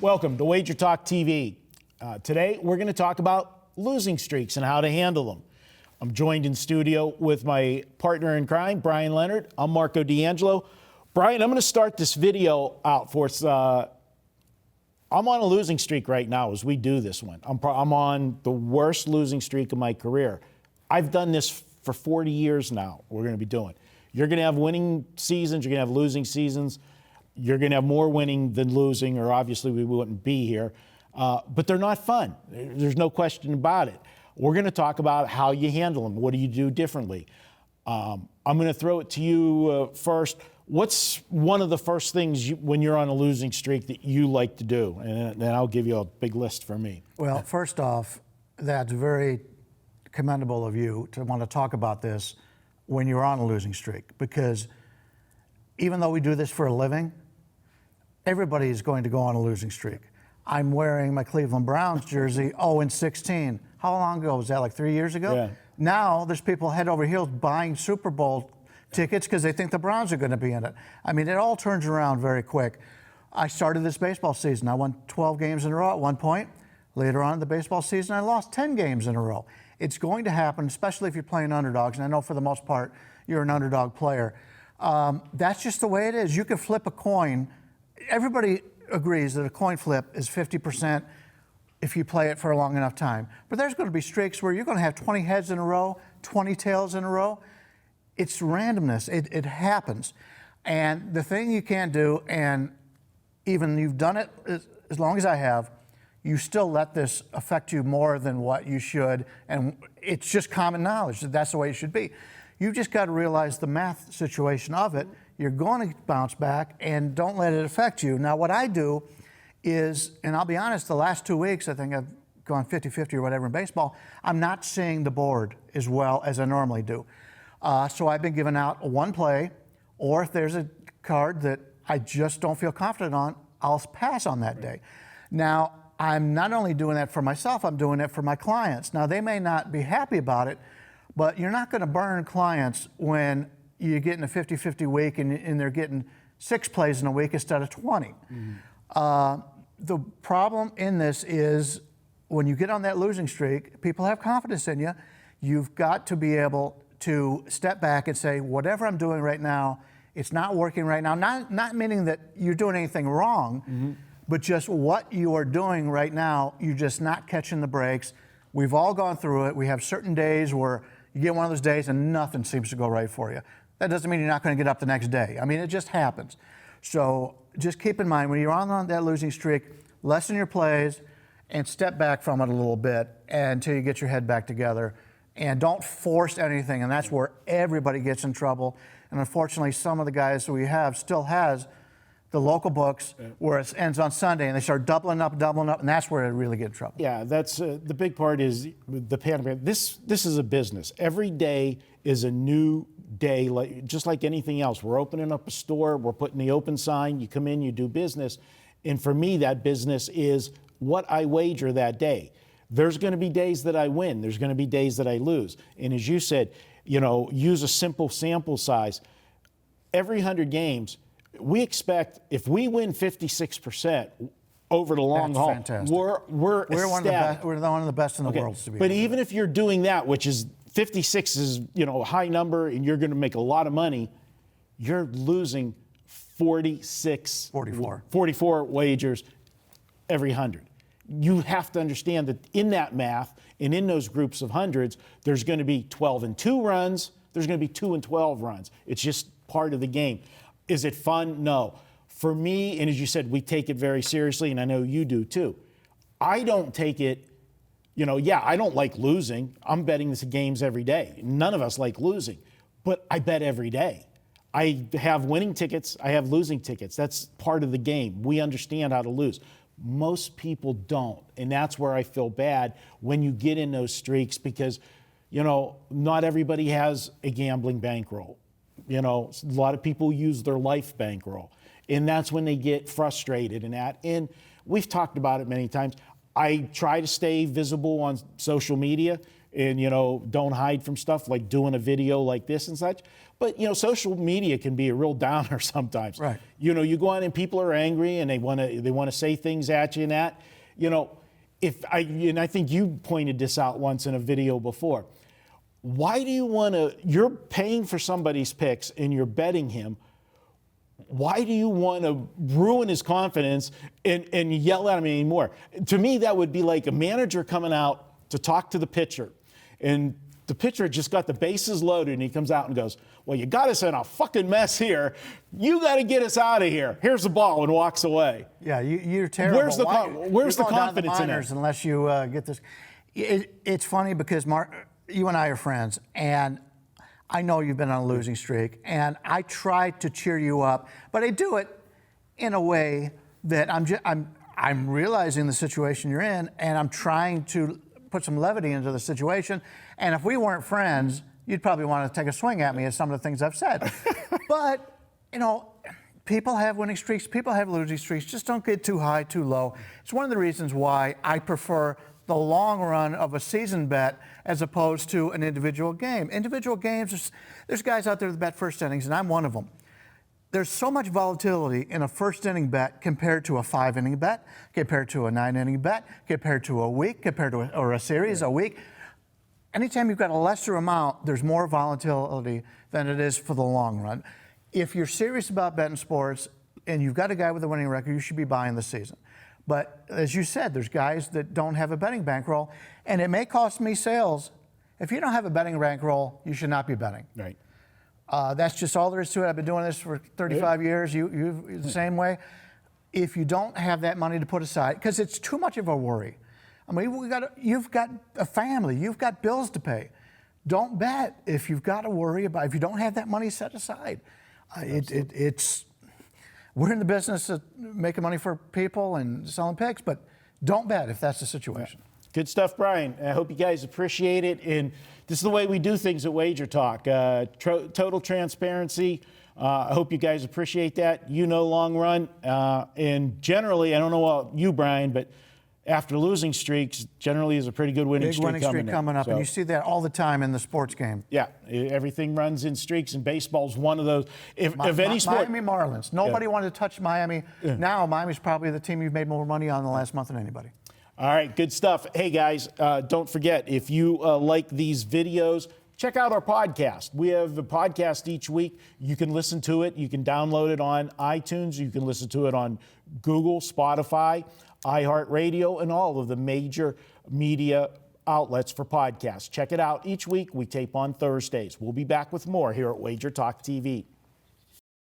Welcome to WagerTalk TV. Today, we're going to talk about losing streaks and how to handle them. I'm joined in studio with my partner in crime, Bryan Leonard. I'm Marco D'Angelo. Bryan, I'm going to start this video out for us. I'm on a losing streak right now as we do this one. I'm on the worst losing streak of my career. I've done this for 40 years now, we're going to be doing. You're going to have winning seasons, you're going to have losing seasons. You're going to have more winning than losing, or obviously we wouldn't be here. But they're not fun. There's no question about it. We're going to talk about how you handle them. What do you do differently? I'm going to throw it to you first. What's one of the first things when you're on a losing streak that you like to do? And then I'll give you a big list for me. Well, first off, that's very commendable of you to want to talk about this when you're on a losing streak, because even though we do this for a living, everybody is going to go on a losing streak. I'm wearing my Cleveland Browns jersey 0-16. How long ago was that? Like 3 years ago? Yeah. Now there's people head over heels buying Super Bowl tickets because they think the Browns are going to be in it. I mean, it all turns around very quick. I started this baseball season. I won 12 games in a row at one point. Later on in the baseball season, I lost 10 games in a row. It's going to happen, especially if you're playing underdogs. And I know for the most part, you're an underdog player. That's just the way it is. You can flip a coin. Everybody agrees that a coin flip is 50% if you play it for a long enough time. But there's going to be streaks where you're going to have 20 heads in a row, 20 tails in a row. It's randomness. It happens. And the thing you can't do, and even you've done it as long as I have, you still let this affect you more than what you should. And it's just common knowledge that that's the way it should be. You've just got to realize the math situation of it. You're going to bounce back, and don't let it affect you. Now, what I do is, and I'll be honest, the last 2 weeks, I think I've gone 50-50 or whatever in baseball, I'm not seeing the board as well as I normally do. So I've been giving out one play, or if there's a card that I just don't feel confident on, I'll pass on that day. Now, I'm not only doing that for myself, I'm doing it for my clients. Now, they may not be happy about it, but you're not going to burn clients when you're getting a 50-50 week and they're getting 6 plays in a week instead of 20. Mm-hmm. The problem in this is when you get on that losing streak, people have confidence in you. You've got to be able to step back and say, whatever I'm doing right now, it's not working right now. Not meaning that you're doing anything wrong, mm-hmm. but just what you are doing right now, you're just not catching the breaks. We've all gone through it. We have certain days where you get one of those days and nothing seems to go right for you. That doesn't mean you're not going to get up the next day. I mean, it just happens. So just keep in mind, when you're on that losing streak, lessen your plays and step back from it a little bit until you get your head back together. And don't force anything, and that's where everybody gets in trouble. And unfortunately, some of the guys that we have still has the local books where it ends on Sunday, and they start doubling up, and that's where they really get in trouble. Yeah, that's the big part is the pandemic. This is a business. Every day is a new day, just like anything else. We're opening up a store, we're putting the open sign, you come in, you do business. And for me, that business is what I wager that day. There's going to be days that I win. There's going to be days that I lose. And as you said, use a simple sample size. Every 100 games, we expect if we win 56% over the long haul, fantastic. we're one of the best. We're one of the best in the world to be. But even if you're doing that, which is 56 is a high number, and you're going to make a lot of money, you're losing 44 wagers every 100. You have to understand that in that math and in those groups of hundreds, there's going to be 12-2 runs. There's going to be 2-12 runs. It's just part of the game. Is it fun? No. For me, and as you said, we take it very seriously, and I know you do too. I don't take it, I don't like losing. I'm betting the games every day. None of us like losing, but I bet every day. I have winning tickets. I have losing tickets. That's part of the game. We understand how to lose. Most people don't, and that's where I feel bad when you get in those streaks because, not everybody has a gambling bankroll. A lot of people use their life bankroll, and that's when they get frustrated in that. And we've talked about it many times. I try to stay visible on social media, and, don't hide from stuff like doing a video like this and such. But, social media can be a real downer sometimes. Right. You go on and people are angry and they want to say things at you and that. And I think you pointed this out once in a video before. Why do you want to, you're paying for somebody's picks and you're betting him. Why do you want to ruin his confidence and yell at him anymore? To me, that would be like a manager coming out to talk to the pitcher, and the pitcher just got the bases loaded, and he comes out and goes, well, you got us in a fucking mess here. You got to get us out of here. Here's the ball, and walks away. Yeah, you're terrible. Where's the confidence in it? Unless you get this. It's funny because, Mark, you and I are friends, and I know you've been on a losing streak, and I try to cheer you up, but I do it in a way that I'm realizing the situation you're in, and I'm trying to put some levity into the situation. And if we weren't friends, you'd probably want to take a swing at me at some of the things I've said. But, people have winning streaks, people have losing streaks. Just don't get too high, too low. It's one of the reasons why I prefer the long run of a season bet as opposed to an individual game. Individual games, there's guys out there that bet first innings, and I'm one of them. There's so much volatility in a first inning bet compared to a 5-inning bet, compared to a 9-inning bet, compared to a week, or a series, a week. Anytime you've got a lesser amount, there's more volatility than it is for the long run. If you're serious about betting sports and you've got a guy with a winning record, you should be buying the season. But as you said, there's guys that don't have a betting bankroll, and it may cost me sales. If you don't have a betting bankroll, you should not be betting. Right. That's just all there is to it. I've been doing this for 35 years. You the same way. If you don't have that money to put aside, because it's too much of a worry. I mean, you've got a family. You've got bills to pay. Don't bet if you've got to worry about, if you don't have that money set aside. We're in the business of making money for people and selling picks, but don't bet if that's the situation. Good stuff, Bryan. I hope you guys appreciate it. And this is the way we do things at WagerTalk. Total transparency. I hope you guys appreciate that. Long run. And generally, I don't know about you, Bryan, but after losing streaks, generally is a pretty good winning streak coming up. So, and you see that all the time in the sports game. Yeah, everything runs in streaks, and baseball's one of those. If any sport, Miami Marlins. Nobody wanted to touch Miami. Yeah. Now Miami's probably the team you've made more money on in the last month than anybody. All right, good stuff. Hey, guys, don't forget, if you like these videos, check out our podcast. We have a podcast each week. You can listen to it. You can download it on iTunes. You can listen to it on Google, Spotify, iHeartRadio, and all of the major media outlets for podcasts. Check it out each week. We tape on Thursdays. We'll be back with more here at WagerTalk TV.